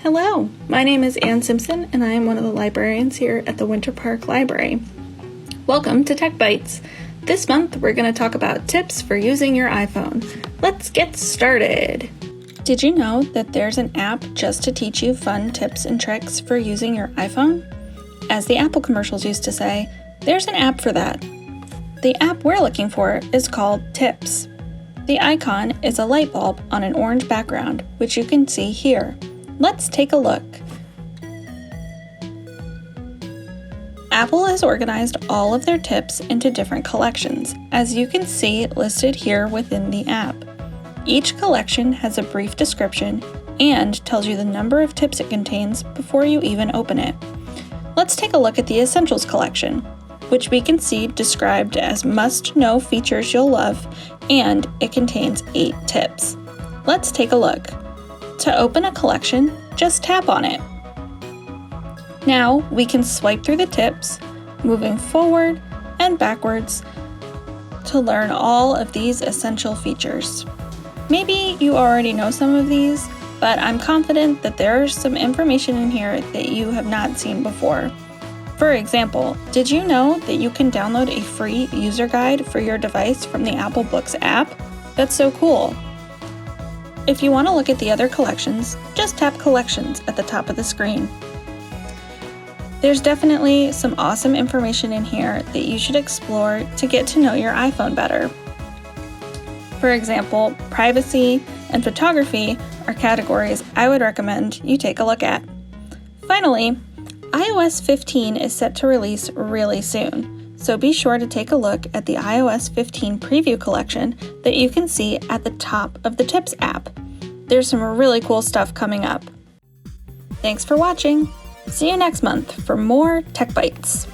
Hello, my name is Ann Simpson and I am one of the librarians here at the Winter Park Library. Welcome to Tech Bytes. This month we're going to talk about tips for using your iPhone. Let's get started. Did you know that there's an app just to teach you fun tips and tricks for using your iPhone? As the Apple commercials used to say, there's an app for that. The app we're looking for is called Tips. The icon is a light bulb on an orange background, which you can see here. Let's take a look. Apple has organized all of their tips into different collections, as you can see listed here within the app. Each collection has a brief description and tells you the number of tips it contains before you even open it. Let's take a look at the Essentials collection, which we can see described as must-know features you'll love, and it contains 8 tips. Let's take a look. To open a collection, just tap on it. Now we can swipe through the tips, moving forward and backwards to learn all of these essential features. Maybe you already know some of these, but I'm confident that there's some information in here that you have not seen before. For example, did you know that you can download a free user guide for your device from the Apple Books app? That's so cool. If you want to look at the other collections, just tap Collections at the top of the screen. There's definitely some awesome information in here that you should explore to get to know your iPhone better. For example, privacy and photography are categories I would recommend you take a look at. Finally, iOS 15 is set to release really soon, so be sure to take a look at the iOS 15 preview collection that you can see at the top of the Tips app. There's some really cool stuff coming up. Thanks for watching. See you next month for more Tech Bytes.